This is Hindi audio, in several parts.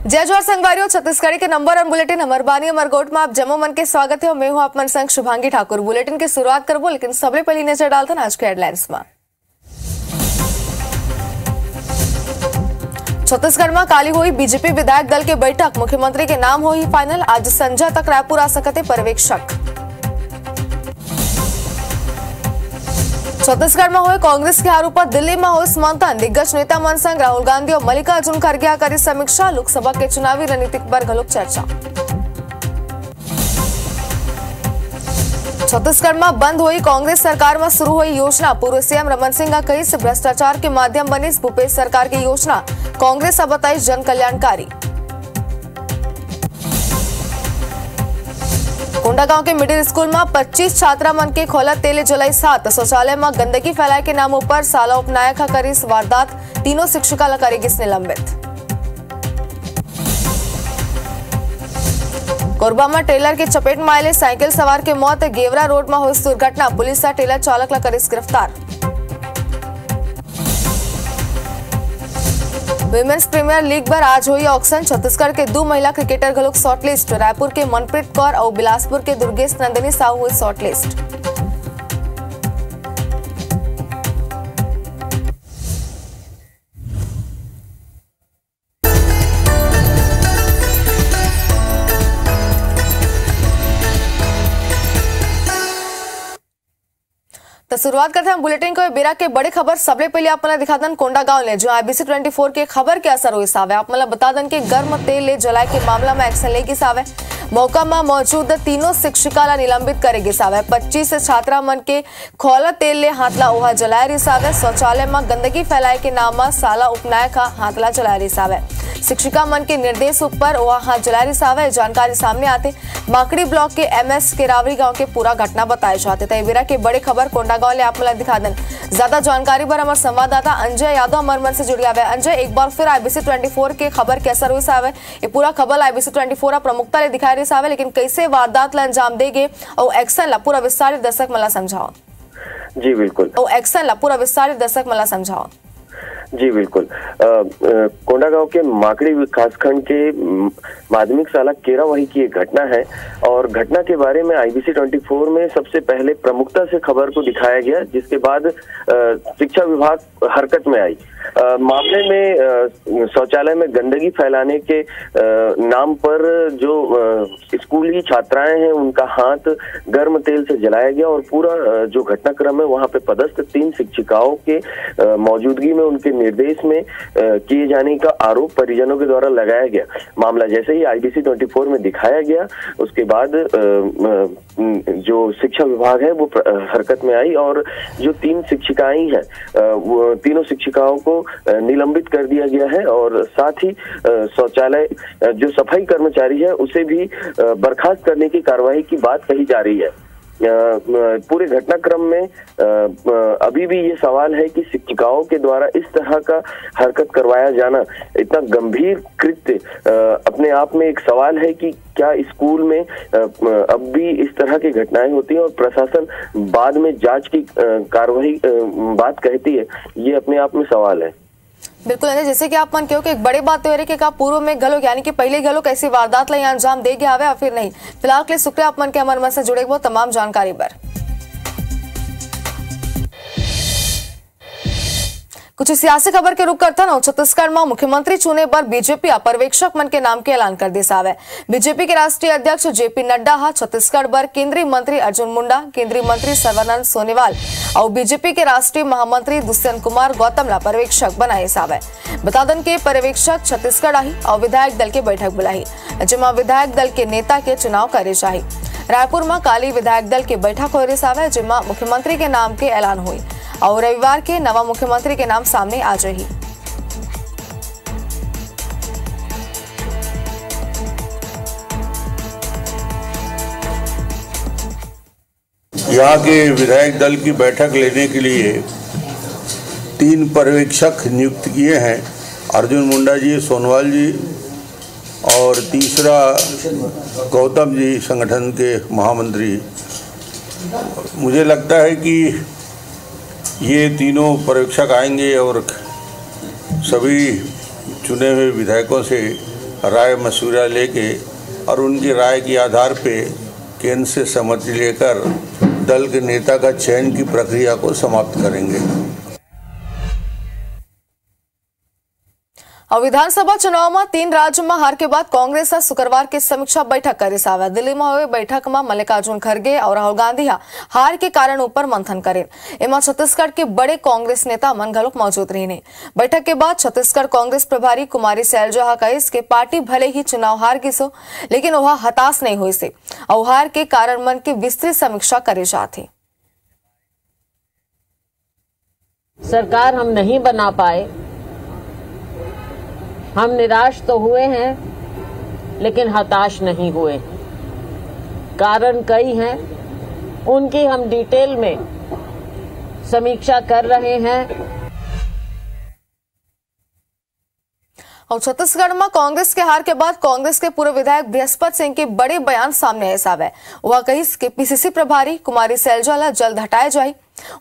जय जोहार संगवारियों, छत्तीसगढ़ के नंबर 1 बुलेटिन अमरबानी अमरगोट में आप जम्मू मन के स्वागत है और मैं हूं आप मन संग शुभांगी ठाकुर। बुलेटिन की शुरुआत करबो, लेकिन सबले पहले नजर डालते हैं आज के हेडलाइंस में। छत्तीसगढ़ में काली हुई बीजेपी विधायक दल के बैठक, मुख्यमंत्री के नाम हो ही फाइनल। आज संध्या तक रायपुर आ सकते पर्यवेक्षक। छत्तीसगढ़ में हुए कांग्रेस के आरोप पर दिल्ली में हुए मंथन, दिग्गज नेता मन संग राहुल गांधी और मल्लिकार्जुन खड़गे करी समीक्षा। लोकसभा के चुनावी रणनीति पर घलोक चर्चा। छत्तीसगढ़ में बंद हुई कांग्रेस सरकार में शुरू हुई योजना, पूर्व सीएम रमन सिंह का कही से भ्रष्टाचार के माध्यम बनी भूपेश सरकार की योजना, कांग्रेस अब बताई जन कल्याणकारी। कोंडागांव के मिडिल स्कूल में 25 छात्रा मन के खोलत तेले जुलाई 7 शौचालय में गंदगी फैलाए के नामों पर साला उपनायक करी वारदात, तीनों शिक्षिका ला करेगी निलंबित। कोरबा में टेलर के चपेट में आए साइकिल सवार के मौत, गेवरा रोड में हुई दुर्घटना, पुलिस सा टेलर चालक ला करी गिरफ्तार। विमेन्स प्रीमियर लीग पर आज हुई ऑक्शन, छत्तीसगढ़ के 2 महिला क्रिकेटर घलोक शॉर्टलिस्ट, रायपुर के मनप्रीत कौर और बिलासपुर के दुर्गेश नंदिनी साहू हुई शॉर्टलिस्ट। तो शुरुआत करते हैं बुलेटिन को बेरा के बड़ी खबर। सबले पहले आप दिखा दन कोंडागांव ले जो IBC 24 के खबर के असर हुई सावे। आप बता दन के गर्म तेल ले जलाए के मामला में एक्शन लेगी सावे। मौका में मौजूद तीनों शिक्षिका ला निलंबित करेगी सावे। 25 छात्रा मन के खोला तेल ले हाथला ओहा जलाए रही सावे। शौचालय में गंदगी फैलाए के नाम में साला उपनायक हाथला जलाए रही सावे। शिक्षिका मन के निर्देश ऊपर ओहा हाथ जलाए रही सावे। जानकारी सामने आते माकड़ी ब्लॉक के MS केरावरी गांव के पूरा घटना बताए जाते थे। बेरा के बड़ी खबर कोंडागांव ले आप दिखा दें। ज्यादा जानकारी पर हमारे संवाददाता अंजय यादव हमारे मन से जुड़ गया है। अंजय, एक बार फिर IBC 24 के खबर के असर हुई सावे। ये पूरा खबर IBC 24 प्रमुखता ले दिखाई रही सावे, लेकिन कैसे वारदात ला अंजाम देगे और एक्शन ला पूरा विस्तारित दर्शक मला समझाओ। जी बिल्कुल, और एक्शन ला पूरा विस्तारित दर्शक मला समझाओ। जी बिल्कुल। कोंडागांव के माकड़ी विकासखंड के माध्यमिक शाला केरावही की एक घटना है और घटना के बारे में IBC 24 में सबसे पहले प्रमुखता से खबर को दिखाया गया, जिसके बाद शिक्षा विभाग हरकत में आई। मामले में शौचालय में गंदगी फैलाने के नाम पर जो स्कूली छात्राएं हैं उनका हाथ गर्म तेल से जलाया गया और पूरा जो घटनाक्रम है वहां पे पदस्थ 3 शिक्षिकाओं के मौजूदगी में उनके निर्देश में किए जाने का आरोप परिजनों के द्वारा लगाया गया। मामला जैसे ही IBC 24 में दिखाया गया, उसके बाद जो शिक्षा विभाग है वो हरकत में आई और जो 3 शिक्षिकाएं हैं वो तीनों शिक्षिकाओं को निलंबित कर दिया गया है और साथ ही शौचालय जो सफाई कर्मचारी है उसे भी बर्खास्त करने की कार्रवाई की बात कही जा रही है। पूरे घटनाक्रम में अभी भी ये सवाल है कि शिक्षिकाओं के द्वारा इस तरह का हरकत करवाया जाना इतना गंभीर कृत्य अपने आप में एक सवाल है कि क्या स्कूल में अब भी इस तरह की घटनाएं होती हैं और प्रशासन बाद में जांच की कार्रवाई बात कहती है, ये अपने आप में सवाल है। बिल्कुल, जैसे कि आप मन कहो कि एक बड़ी बात तो है कि पूर्व में गलो यानी कि पहले गलो कैसी वारदात ला अंजाम दे गया है फिर नहीं। फिलहाल के लिए शुक्रिया आप मन के हमारे मन से जुड़े वो तमाम जानकारी पर। कुछ सियासी खबर के रुख करता ना, छत्तीसगढ़ में मुख्यमंत्री चुने पर बीजेपी पर्यवेक्षक मन के नाम के ऐलान कर दी सावे। बीजेपी के राष्ट्रीय अध्यक्ष JP नड्डा हा छत्तीसगढ़ पर केंद्रीय मंत्री अर्जुन मुंडा, केंद्रीय मंत्री सर्बानंद सोनोवाल और बीजेपी के राष्ट्रीय महामंत्री दुष्यंत कुमार गौतम ला पर्यवेक्षक बनाए सावे। बता दें के पर्यवेक्षक छत्तीसगढ़ आई और विधायक दल के बैठक बुलाई, जिसमें विधायक दल के नेता के चुनाव करे जाए। रायपुर में काली विधायक दल की बैठक हो रही सावे, जिसमें मुख्यमंत्री के नाम के ऐलान हुई और रविवार के नवा मुख्यमंत्री के नाम सामने आ रही। यहाँ के विधायक दल की बैठक लेने के लिए 3 पर्यवेक्षक नियुक्त किए हैं, अर्जुन मुंडा जी, सोनोवाल जी और तीसरा गौतम जी, संगठन के महामंत्री। मुझे लगता है कि ये तीनों पर्यवेक्षक आएंगे और सभी चुने हुए विधायकों से राय मशवरा लेके और उनकी राय के आधार पे केंद्र से सहमति लेकर दल के नेता का चयन की प्रक्रिया को समाप्त करेंगे। और विधानसभा चुनाव में 3 राज्यों में हार के बाद कांग्रेस शुक्रवार की समीक्षा बैठक करे सावे। दिल्ली में हुई बैठक में मल्लिकार्जुन खड़गे और राहुल गांधी हार के कारण ऊपर मंथन करे। एवं छत्तीसगढ़ के बड़े कांग्रेस नेता मन घलोक मौजूद रही। बैठक के बाद छत्तीसगढ़ कांग्रेस प्रभारी कुमारी सैलजा कहिस के पार्टी भले ही चुनाव हार गिस हो, लेकिन वह हताश नहीं हुई से और हार के कारण मन की विस्तृत समीक्षा करे जाती। सरकार हम नहीं बना पाए, हम निराश तो हुए हैं लेकिन हताश नहीं हुए। कारण कई हैं, उनकी हम डिटेल में समीक्षा कर रहे हैं। और छत्तीसगढ़ में कांग्रेस के हार के बाद कांग्रेस के पूर्व विधायक बृहस्पति सिंह के बड़े बयान सामने आए सावे। वह कहिस कि पीसीसी प्रभारी कुमारी सैलजा ला जल्द हटाए जाए।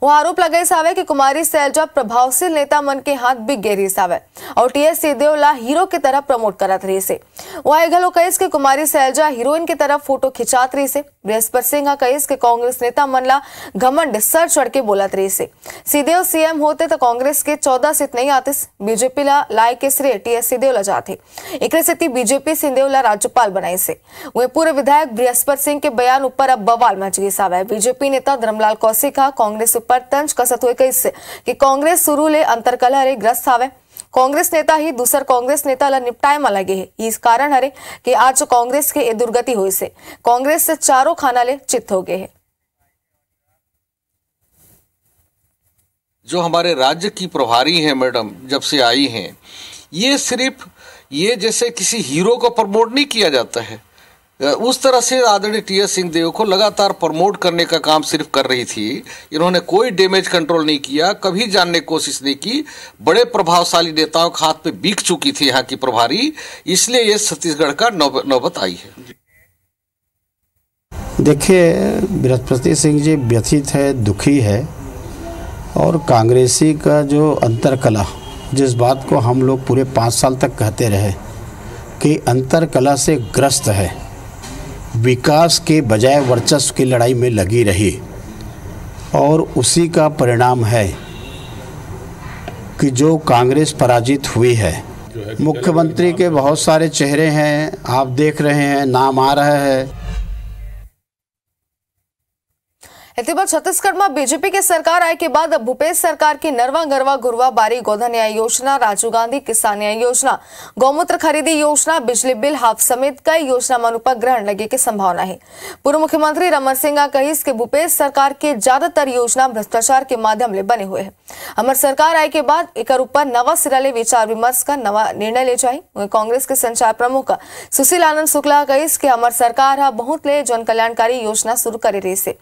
वो आरोप लगाए सावे कि कुमारी सैलजा प्रभावशील नेता मन के हाथ बिक गई सावे और टीएस सिंहदेव ला हीरो की तरह प्रमोट करत रही से। वह घलो कहिस कि कुमारी सैलजा हीरोइन की तरह फोटो खिंचात रही से। बृहस्पति सिंह कहिस कि कांग्रेस नेता मन ला घमंड सर चढ़ के बोलत रही से। सिंहदेव सीएम होते तो कांग्रेस के 14 सीट नहीं आतिस। बीजेपी ला लाए के श्रेय टीएस सिंहदेव ला जाते। एक स्थिति बीजेपी सिंहदेव ला राज्यपाल बनाई से। वह पूर्व विधायक बृहस्पति सिंह के बयान ऊपर अब बवाल मच गई सावे। बीजेपी नेता धर्मलाल कौशिक कांग्रेस पर तंज कसत हुए कहिस कि कांग्रेस शुरू ले अंतरकलह रे ग्रस्त हावे। कांग्रेस नेता ही दूसर कांग्रेस नेता ला निपटाए में लगे है। इस कारण हरे कि आज कांग्रेस के दुर्गति हुई से कांग्रेस से चारों खाना ले चित हो गए है। जो हमारे राज्य की प्रभारी हैं मैडम, जब से आई हैं, ये सिर्फ ये जैसे किसी हीरो को प्रमोट नहीं किया जाता है, उस तरह से आदरणीय टीएस सिंहदेव को लगातार प्रमोट करने का काम सिर्फ कर रही थी। इन्होंने कोई डैमेज कंट्रोल नहीं किया, कभी जानने की कोशिश नहीं की। बड़े प्रभावशाली नेताओं के हाथ पे बिक चुकी थी यहाँ की प्रभारी, इसलिए ये छत्तीसगढ़ का नौबत आई है। देखिए, बृहस्पति सिंह जी व्यथित है, दुखी है और कांग्रेसी का जो अंतरकला, जिस बात को हम लोग पूरे 5 साल तक कहते रहे कि अंतरकला से ग्रस्त है, विकास के बजाय वर्चस्व की लड़ाई में लगी रही और उसी का परिणाम है कि जो कांग्रेस पराजित हुई है। मुख्यमंत्री के बहुत सारे चेहरे हैं, आप देख रहे हैं, नाम आ रहा है। छत्तीसगढ़ में बीजेपी की सरकार आए के बाद अब भूपेश सरकार की नरवा गरवा गुरवा बारी गोधन न्याय योजना, राजीव गांधी किसान न्याय योजना, गौमूत्र खरीदी योजना, बिजली बिल हाफ समेत कई योजना मन पर ग्रहण लगे की संभावना है। पूर्व मुख्यमंत्री रमन सिंह कहिस कि भूपेश सरकार के ज्यादातर योजना भ्रष्टाचार के माध्यम ले बने हुए हैं। हमार सरकार आए के बाद एक ऊपर नवा सिरा ले विचार विमर्श का नवा निर्णय ले जाए। कांग्रेस के संचार प्रमुख सुशील आनंद शुक्ला कहिस कि हमार सरकार बहुत ले जन कल्याणकारी योजना शुरू करे रही से,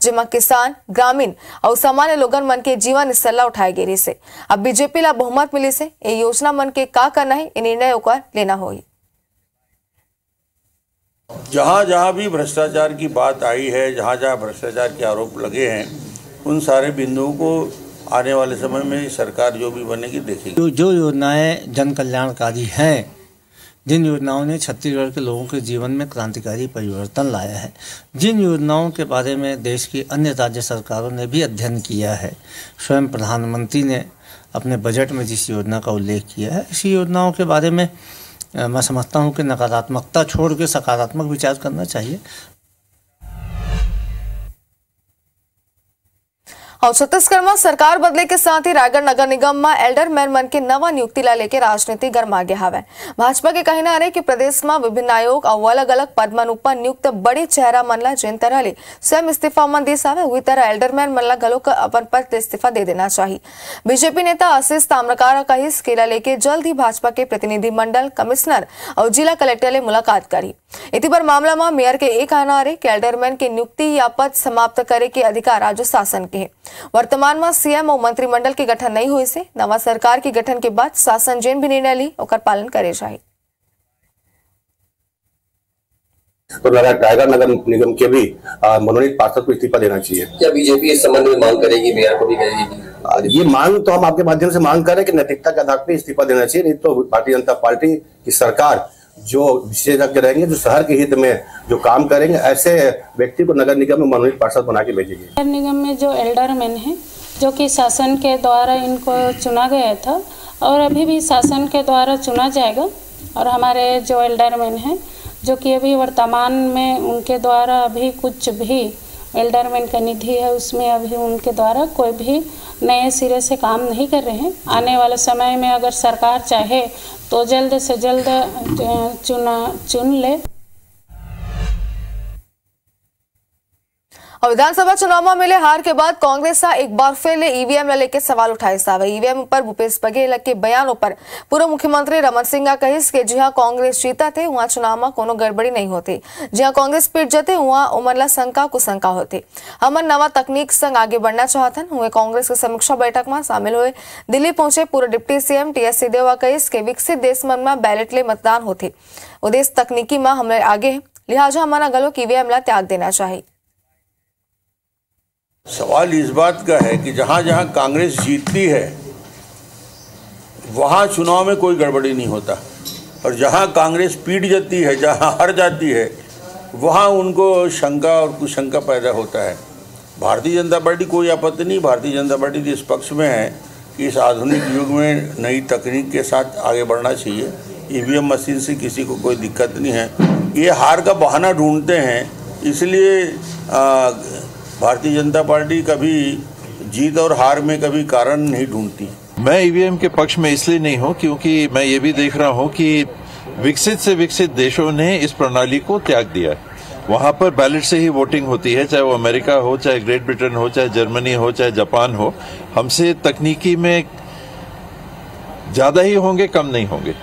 जिमा किसान, ग्रामीण और सामान्य लोगन मन के जीवन स्तर ला उठाए गए से। अब बीजेपी ला बहुमत मिली से ये योजना मन के का करना है, ये निर्णय ओकर लेना होई। जहाँ जहाँ भी भ्रष्टाचार की बात आई है, जहाँ जहाँ भ्रष्टाचार के आरोप लगे हैं, उन सारे बिंदुओं को आने वाले समय में सरकार जो भी बनेगी देखेगी। जो योजनाएं जन कल्याणकारी हैं, जिन योजनाओं ने छत्तीसगढ़ के लोगों के जीवन में क्रांतिकारी परिवर्तन लाया है, जिन योजनाओं के बारे में देश की अन्य राज्य सरकारों ने भी अध्ययन किया है, स्वयं प्रधानमंत्री ने अपने बजट में जिस योजना का उल्लेख किया है, इसी योजनाओं के बारे में मैं समझता हूं कि नकारात्मकता छोड़ के सकारात्मक विचार करना चाहिए। और छत्तीसगढ़ में सरकार बदले के साथ ही रायगढ़ नगर निगम में एल्डरमैन मन के नवा नियुक्ति ला लेके राजनीति गरमा गया है। भाजपा के कहना है कि प्रदेश में विभिन्न आयोग और अलग अलग पद मन ऊपर नियुक्त बड़े चेहरा मन ला जिन तरह ले स्वयं इस्तीफा मन दे सावे, वही तरह एल्डरमैन मन ला घलो अपन पद इस्तीफा दे देना चाहिए। बीजेपी नेता आशीष ताम्रकार कहिस केला लेके जल्द ही भाजपा के प्रतिनिधिमंडल, कमिश्नर और जिला कलेक्टर ले मुलाकात करी। इसी पर मामला में मेयर के एक कहना है कि एल्डरमैन की नियुक्ति या पद समाप्त करे के अधिकार राज्य शासन के है। वर्तमान में सीएम और मंत्रिमंडल के गठन नहीं हुई से नवा सरकार के गठन के बाद शासन जिन भी निर्णय ली ओकर पालन करे जाए। तो रायगढ़ नगर निगम के भी मनोनीत पार्षद को इस्तीफा देना चाहिए। क्या बीजेपी इस संबंध में मांग करेगी, मेयर को भी करेगी? ये मांग तो हम आपके माध्यम से मांग कर रहे हैं कि नैतिकता के आधार पर इस्तीफा देना चाहिए, नहीं तो भारतीय जनता पार्टी की सरकार जो विशेषज्ञ रहेंगे, जो शहर के हित में जो काम करेंगे, ऐसे व्यक्ति को नगर निगम में मनोनीत पार्षद बना के भेजेंगे। नगर निगम में जो एल्डरमैन है, जो कि शासन के द्वारा इनको चुना गया था और अभी भी शासन के द्वारा चुना जाएगा, और हमारे जो एल्डरमैन हैं जो कि अभी वर्तमान में उनके द्वारा अभी कुछ भी एल्डरमैन का निधि है उसमें अभी उनके द्वारा कोई भी नए सिरे से काम नहीं कर रहे हैं। आने वाले समय में अगर सरकार चाहे तो जल्द से जल्द चुन ले। और विधानसभा चुनाव में मिले हार के बाद कांग्रेस एक बार फिर ईवीएम लेके सवाल उठाए सावे। ईवीएम पर भूपेश बघेल के बयानों पर पूर्व मुख्यमंत्री रमन सिंह कहिस के जहां कांग्रेस जीता थे वहां चुनाव में कोनो गड़बड़ी नहीं होती, जहां कांग्रेस पीट जते वहां उमरला शंका कुशंका होती। हमर नवा तकनीक संग आगे बढ़ना चाहतन हुए कांग्रेस की समीक्षा बैठक में शामिल हुए दिल्ली पहुंचे पूर्व डिप्टी सीएम टीएस सिंहदेव कहिस के विकसित देश में बैलेट ले मतदान होते उद्देश्य तकनीकी में हमने आगे लिहाजा हमारा गलों की ईवीएम ला त्याग देना चाहिए। सवाल इस बात का है कि जहाँ जहाँ कांग्रेस जीतती है वहाँ चुनाव में कोई गड़बड़ी नहीं होता, और जहाँ कांग्रेस पीट जाती है, जहाँ हार जाती है, वहाँ उनको शंका और कुशंका पैदा होता है। भारतीय जनता पार्टी कोई आपत्ति नहीं, भारतीय जनता पार्टी इस पक्ष में है कि इस आधुनिक युग में नई तकनीक के साथ आगे बढ़ना चाहिए। ईवीएम मशीन से किसी को कोई दिक्कत नहीं है। ये हार का बहाना ढूंढते हैं, इसलिए भारतीय जनता पार्टी कभी जीत और हार में कभी कारण नहीं ढूंढती। मैं ईवीएम के पक्ष में इसलिए नहीं हूं क्योंकि मैं ये भी देख रहा हूं कि विकसित से विकसित देशों ने इस प्रणाली को त्याग दिया है। वहां पर बैलेट से ही वोटिंग होती है, चाहे वो अमेरिका हो, चाहे ग्रेट ब्रिटेन हो, चाहे जर्मनी हो, चाहे जापान हो। हमसे तकनीकी में ज्यादा ही होंगे, कम नहीं होंगे।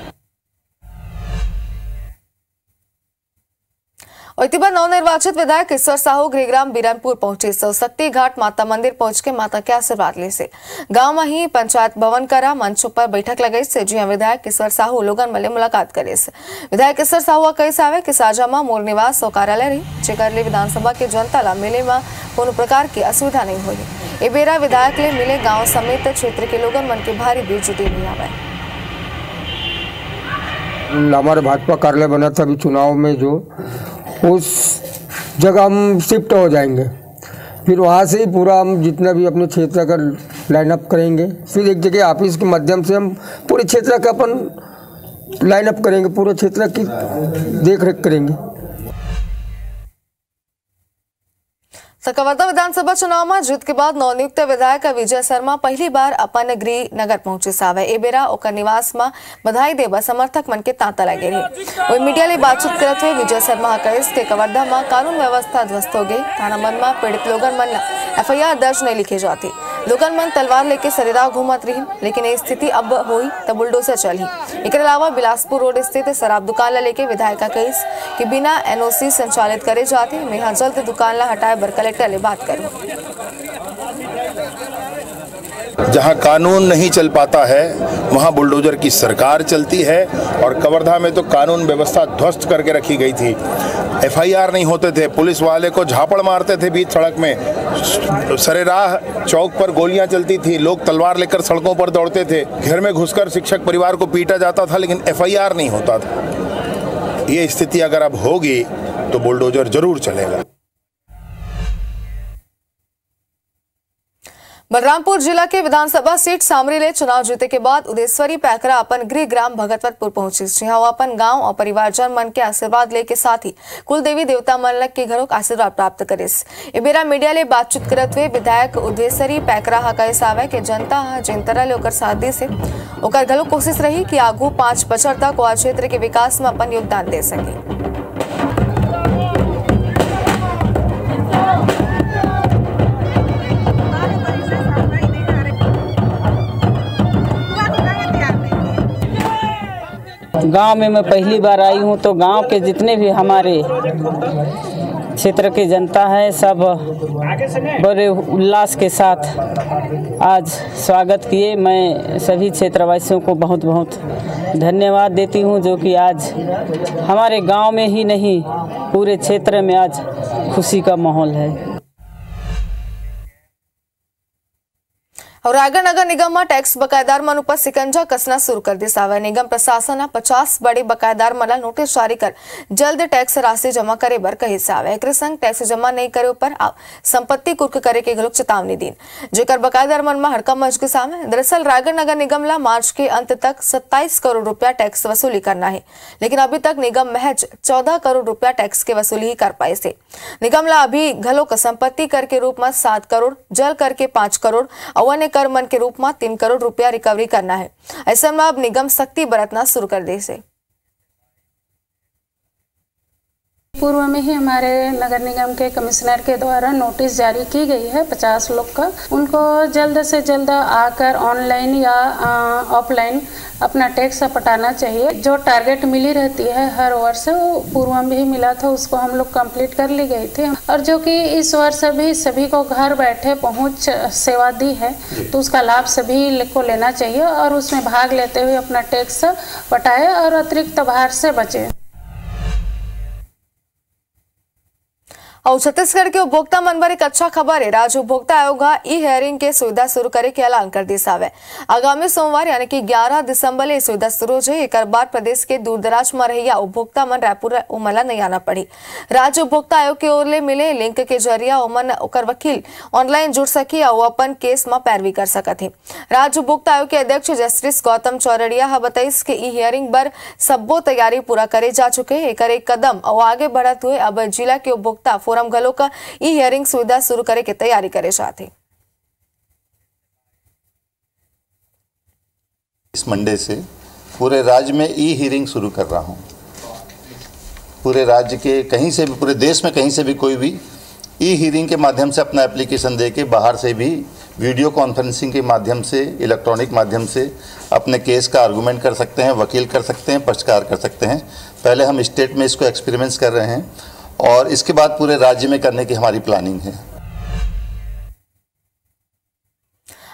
और इतनी बार नवनिर्वाचित विधायक ईश्वर साहू गृहग्राम बीरनपुर पहुंचे। शक्ति घाट माता मंदिर पहुंच के माता के आशीर्वाद ले से गांव में ही पंचायत भवन करा मंच पर बैठक लगाई से जी विधायक ईश्वर साहू लोगन मले मुलाकात करे। विधायक ईश्वर साहू कही सावे कि साजा में मोर निवास और कार्यालय रही जेकर ले विधानसभा के जनता ला मिले में कोनो प्रकार की असुविधा नहीं हुई। ए बेरा विधायक ले मिले गाँव समेत क्षेत्र के लोगन मन के भारी भीड़ जुटी नहीं आवे। हमारे भाजपा कार्यालय बना था अभी चुनाव में, जो उस जगह हम शिफ्ट हो जाएंगे, फिर वहाँ से ही पूरा हम जितना भी अपने क्षेत्र का लाइनअप करेंगे, फिर एक जगह ऑफिस के माध्यम से हम पूरे क्षेत्र का अपन लाइनअप करेंगे, पूरे क्षेत्र की देख रेख करेंगे। सकरवादा विधानसभा चुनाव में जीत के बाद नवनियुक्त विधायक विजय शर्मा पहली बार अपन गृह नगर पहुंचे सावे। ए बेरा ओकर निवास में बधाई देवा समर्थक मन के तांता लगे रहे। वही मीडिया ले बातचीत करते हुए विजय शर्मा कहिस के कवर्धा में कानून व्यवस्था ध्वस्त हो गई। थाना मन में पीड़ित लोगन मन एफआईआर दर्ज नहीं लिखी जाती। लोगन मन तलवार लेके सरेराव घूमत रही, लेकिन ये स्थिति अब हुई तब बुलडोजर चली। एक अलावा बिलासपुर रोड स्थित शराब दुकान लेके विधायक कहिस कि बिना एनओसी संचालित करे जाती मैं यहाँ जल्द दुकान ला हटाए बर कलेक्टर ले बात करूं। जहां कानून नहीं चल पाता है वहां बुलडोजर की सरकार चलती है, और कवर्धा में तो कानून व्यवस्था ध्वस्त करके रखी गई थी। एफआईआर नहीं होते थे, पुलिस वाले को झापड़ मारते थे बीच सड़क में, सरेराह चौक पर गोलियां चलती थी, लोग तलवार लेकर सड़कों पर दौड़ते थे, घर में घुसकर शिक्षक परिवार को पीटा जाता था, लेकिन एफआईआर नहीं होता था। ये स्थिति अगर अब होगी तो बुलडोजर जरूर चलेगा। बलरामपुर जिला के विधानसभा सीट सामरी ले चुनाव जीते के बाद उदेश्वरी पैकरा अपन गृह ग्राम भगतवतपुर पहुंची, जहां वो अपन गांव और परिवारजन मन के आशीर्वाद ले के साथ ही कुल देवी देवता मन के घरों का आशीर्वाद प्राप्त करे। बेरा मीडिया ले बातचीत करते हुए विधायक उदेश्वरी पैकरा कहे सावे के जनता जिन तरह ले ओकर साथ दी से ओकर घलो कोशिश रही कि आगू 5 बछर तक वो क्षेत्र के विकास में अपन योगदान दे सके। गांव में मैं पहली बार आई हूं, तो गांव के जितने भी हमारे क्षेत्र के जनता है सब बड़े उल्लास के साथ आज स्वागत किए। मैं सभी क्षेत्रवासियों को बहुत बहुत धन्यवाद देती हूं, जो कि आज हमारे गांव में ही नहीं पूरे क्षेत्र में आज खुशी का माहौल है। और रायगढ़ नगर निगम में टैक्स बकायेदार मन पर सिकंजा कसना शुरू कर दी सावे। निगम प्रशासन 50 बड़े बकायेदार मन नोटिस जारी कर जल्द टैक्स राशि जमा करे बर कही सावे। एक संग टैक्स जमा नहीं करे पर संपत्ति कुर्क करे के घलोक चेतावनी दी, जेकर बकायेदार मन में हड़का मच के सामने। दरअसल रायगढ़ नगर निगम ला मार्च के अंत तक 27 करोड़ रुपया टैक्स वसूली करना है, लेकिन अभी तक निगम महज 14 करोड़ रुपया टैक्स के वसूली ही कर पाए से। निगम ला अभी घलोक संपत्ति कर के रूप में 7 करोड़, जल कर के 5 करोड़ और अन्य कर मन के रूप में 3 करोड़ रुपया रिकवरी करना है। ऐसे में अब निगम सख्ती बरतना शुरू कर दे से। पूर्व में ही हमारे नगर निगम के कमिश्नर के द्वारा नोटिस जारी की गई है 50 लोग का। उनको जल्द से जल्द आकर ऑनलाइन या ऑफलाइन अपना टैक्स पटाना चाहिए। जो टारगेट मिली रहती है हर वर्ष, वो पूर्व में ही मिला था, उसको हम लोग कंप्लीट कर ली गई थी। और जो कि इस वर्ष भी सभी को घर बैठे पहुंच सेवा दी है, तो उसका लाभ सभी को लेना चाहिए और उसमें भाग लेते हुए अपना टैक्स पटाए और अतिरिक्त भार से बचे। और छत्तीसगढ़ के उपभोक्ता मन पर एक अच्छा खबर है। राज्य उपभोक्ता आयोग ई हियरिंग के सुविधा शुरू करे के ऐलान कर दी सावे। आगामी सोमवार यानी कि 11 दिसंबर ले सुविधा शुरू हो जाए। एक बार प्रदेश के दूर दराज में रहिया उपभोक्ता मन रायपुर उमला नहीं आना पड़ी। राज्य उपभोक्ता आयोग की ओर ले मिले लिंक के जरिया ओमन ओकर वकील ऑनलाइन जुड़ सकी और अपन केस में पैरवी कर सकत है। राज्य उपभोक्ता आयोग के अध्यक्ष जस्टिस गौतम चौरड़िया बताइस के ई हियरिंग पर सब्बो तैयारी पूरा करे जा चुके। एक कदम और आगे बढ़त हुए अब जिला के उपभोक्ता फोरम घलो का ई हियरिंग सुविधा शुरू करे की तैयारी करे जाते। इस मंडे से पूरे राज्य में ई हियरिंग शुरू कर रहा हूं। पूरे राज्य के कहीं से भी, पूरे देश में कहीं से भी कोई भी ई हियरिंग के माध्यम से अपना एप्लीकेशन दे के, बाहर से भी वीडियो कॉन्फ्रेंसिंग के माध्यम से, इलेक्ट्रॉनिक माध्यम से अपने केस का आर्गूमेंट कर सकते हैं, वकील कर सकते हैं, पक्षकार कर सकते हैं। पहले हम स्टेट में इसको एक्सपेरिमेंट्स कर रहे हैं और इसके बाद पूरे राज्य में करने की हमारी प्लानिंग है।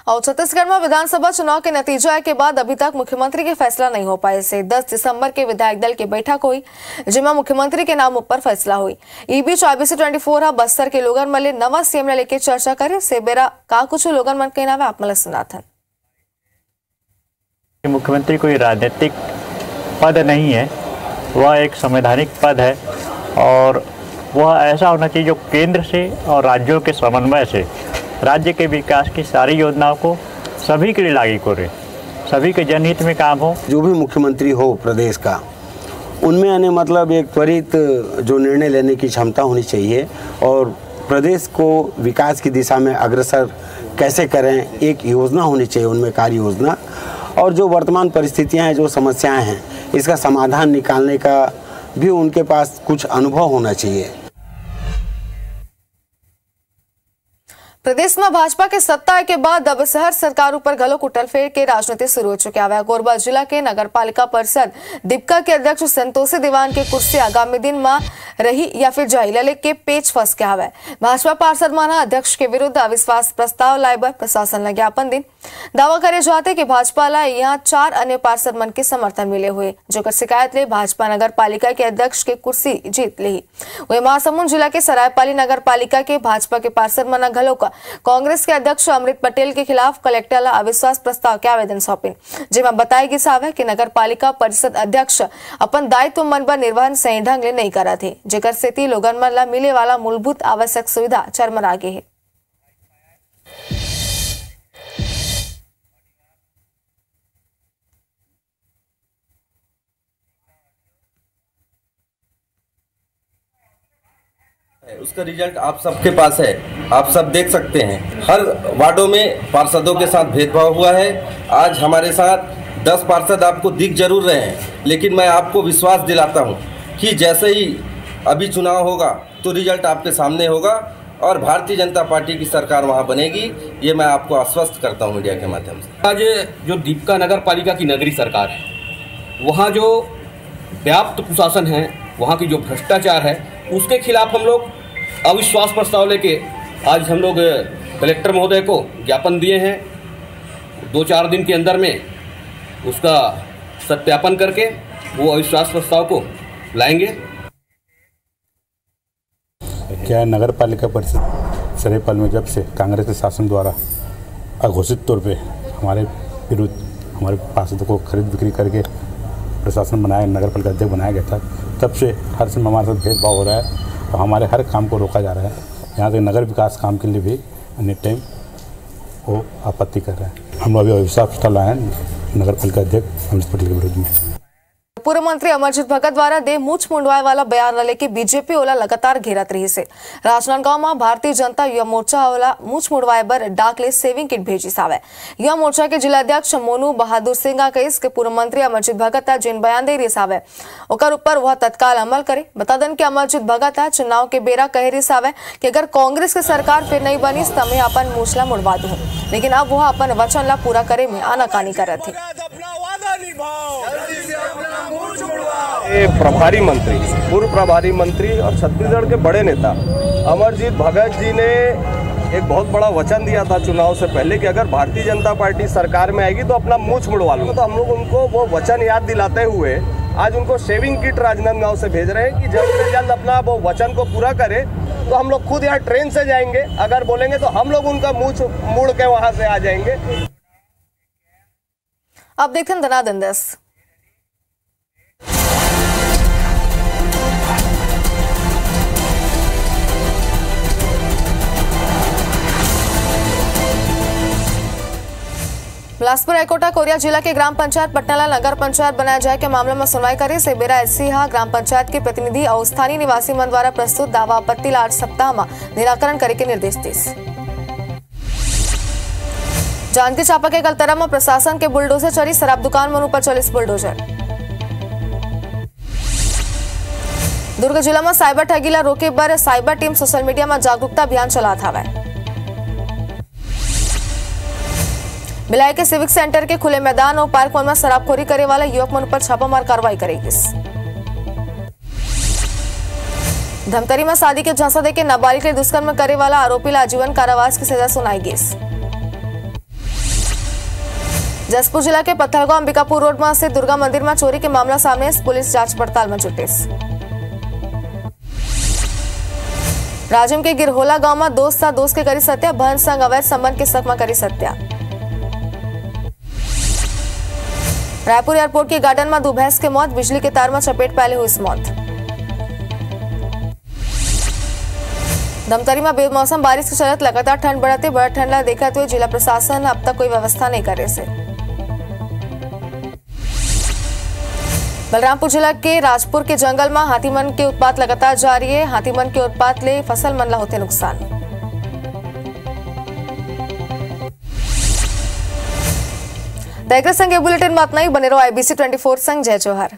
और छत्तीसगढ़ में विधानसभा चुनाव के नतीजे के बाद अभी तक मुख्यमंत्री के फैसला नहीं हो पाए से 10 दिसंबर के विधायक दल की बैठक हुई, जिसमें मुख्यमंत्री के नाम ऊपर फैसला हुई। ई बीच IBC24 बस्तर के लोगन मले नवा सीएम लेके चर्चा करे से बेरा का कुछ लोगन मन के नाम आप सुनाथन। मुख्यमंत्री कोई राजनीतिक पद नहीं है, वह एक संवैधानिक पद है और वह ऐसा होना चाहिए जो केंद्र से और राज्यों के समन्वय से राज्य के विकास की सारी योजनाओं को सभी के लिए लागू करे, सभी के जनहित में काम हो। जो भी मुख्यमंत्री हो प्रदेश का, उनमें आने मतलब एक त्वरित जो निर्णय लेने की क्षमता होनी चाहिए और प्रदेश को विकास की दिशा में अग्रसर कैसे करें, एक योजना होनी चाहिए उनमें, कार्य योजना। और जो वर्तमान परिस्थितियां हैं, जो समस्याएं हैं, इसका समाधान निकालने का भी उनके पास कुछ अनुभव होना चाहिए। प्रदेश में भाजपा के सत्ता के बाद अब शहर सरकार ऊपर घलोक उठलफेर के राजनीति शुरू हो चुके हैं। कोरबा जिला के नगर पालिका परिषद दीपका के अध्यक्ष संतोषी दीवान की कुर्सी आगामी दिन में रही या फिर जाई लले के पेच फंस के आवे। भाजपा पार्षद माना अध्यक्ष के विरुद्ध अविश्वास प्रस्ताव लाए प्रशासन ने ज्ञापन दिन दावा करे जाते कि भाजपा ला यहाँ 4 अन्य पार्षद मन के समर्थन मिले हुए, जो शिकायत ले भाजपा नगर पालिका के अध्यक्ष के कुर्सी जीत ली। वही महासमुंद जिला के सरायपाली नगर पालिका के भाजपा के पार्षद मना घलोक कांग्रेस के अध्यक्ष अमृत पटेल के खिलाफ कलेक्टर ला अविश्वास प्रस्ताव के आवेदन सौंपे, जिसमें बताया सावे कि नगर पालिका परिषद अध्यक्ष अपन दायित्व मन पर निर्वहन सही ढंग ले नहीं करा थे, जेकर सेती लोगन मन ला मिले वाला मूलभूत आवश्यक सुविधा चरमरा गे है। उसका रिजल्ट आप सबके पास है, आप सब देख सकते हैं। हर वार्डों में पार्षदों के साथ भेदभाव हुआ है। आज हमारे साथ 10 पार्षद आपको दिख जरूर रहे हैं, लेकिन मैं आपको विश्वास दिलाता हूं कि जैसे ही अभी चुनाव होगा तो रिजल्ट आपके सामने होगा और भारतीय जनता पार्टी की सरकार वहां बनेगी, ये मैं आपको आश्वस्त करता हूं मीडिया के माध्यम से। आज जो दीपका नगर पालिका की नगरीय सरकार है, वहाँ जो व्याप्त कुशासन है, वहाँ की जो भ्रष्टाचार है, उसके खिलाफ हम लोग अविश्वास प्रस्ताव लेके आज हम लोग कलेक्टर महोदय को ज्ञापन दिए हैं। 2-4 दिन के अंदर में उसका सत्यापन करके वो अविश्वास प्रस्ताव को लाएंगे। क्या नगर पालिका परिषद सरायपाल में जब से कांग्रेस के शासन द्वारा अघोषित तौर पे हमारे विरुद्ध हमारे पार्षदों को खरीद बिक्री करके प्रशासन बनाया, नगर पालिका अध्यक्ष बनाया गया था, तब से हर समय हमारे साथ भेदभाव हो रहा है और हमारे हर काम को रोका जा रहा है। यहाँ के नगर विकास काम के लिए भी अन्य टाइम वो आपत्ति कर रहे हैं। हम लोग अभी अविश्वास प्रस्ताव लाए हैं नगर पालिका अध्यक्ष अमित पटेल के विरुद्ध में। पूर्व मंत्री अमरजीत भगत द्वारा दे मूछ मुंडवाए वाला बयान लेके बीजेपी ओला लगातार घेरत रही से राजनांदगांव में भारतीय जनता युवा मोर्चा ओला मूछ मुंडवाए बर डाक ले सेविंग किट भेजी सावे। युवा मोर्चा के जिलाध्यक्ष मोनू बहादुर सिंह कहिस के पूर्व मंत्री अमरजीत भगत जिन बयान दे रही सावे ओकर ऊपर वह तत्काल अमल करे। बता दें कि अमरजीत भगत चुनाव के बेरा कह रही सावे कि अगर कांग्रेस की सरकार फिर नहीं बनी तो मैं अपन मूछला मुड़वा दूं, लेकिन अब वह अपन वचन ला पूरा करे में आनाकानी करत थे। प्रभारी मंत्री, पूर्व प्रभारी मंत्री और छत्तीसगढ़ के बड़े नेता अमरजीत भगत जी ने एक बहुत बड़ा वचन दिया था चुनाव से पहले कि अगर भारतीय जनता पार्टी सरकार में आएगी तो अपना मूछ मुड़वा लूंगा। तो हम लोग उनको वो वचन याद दिलाते हुए आज उनको शेविंग किट राजनांदगांव से भेज रहे हैं कि जल्द से जल्द अपना वो वचन को पूरा करे। तो हम लोग खुद यहाँ ट्रेन से जाएंगे, अगर बोलेंगे तो हम लोग उनका मूछ मुड़ के वहां से आ जाएंगे। अब देखते हैं धनाधन 10। बिलासपुर हाईकोर्ट कोरिया जिला के ग्राम पंचायत पटनाला नगर पंचायत बनाया जाए के मामले में सुनवाई करे से बेरा एससी ग्राम पंचायत के प्रतिनिधि और स्थानीय निवासी मन द्वारा प्रस्तुत दावा आपत्ति 8 सप्ताह में निराकरण करे के निर्देश दिस। जांजगीर चांपा के गलतरा में प्रशासन के बुलडोजर चली शराब दुकान मन ऊपर चलिस बुलडोजर। दुर्ग जिला में साइबर ठगी ला रोके बर साइबर टीम सोशल मीडिया में जागरूकता अभियान चलात हवे। भिलाई के सिविक सेंटर के खुले मैदान और पार्क में शराबखोरी करे वाला युवक मन पर छापामार कार्रवाई करेगी। धमतरी में शादी के झांसा देके नाबालिग के दुष्कर्म करे वाला आरोपी ला आजीवन कारावास की सजा सुनाई गई। जसपुर जिला के पत्थलगांव अंबिकापुर रोड में से दुर्गा मंदिर में चोरी के मामला सामने पुलिस जांच पड़ताल में जुटे। राजिम के गिरहोला गांव में दोस्त सा दोस्त के करी सत्या, बहन संग अवैध संबंध के शक में करी सत्या। रायपुर एयरपोर्ट के गार्डन में 2 भैंस के मौत, बिजली के तार में चपेट पहले हुई मौत। धमतरी में बेमौसम बारिश के चलते लगातार ठंड बढ़ते, बड़ा ठंड ला देखते हुए जिला प्रशासन अब तक कोई व्यवस्था नहीं करे से। बलरामपुर जिला के राजपुर के जंगल में हाथीमन के उत्पात लगातार जारी है। हाथीमन के उत्पात ले फसल मन ला होते नुकसान। संग बुलेटिन में इतना ही। बने रहो IBC 24 संग। जय जोहार।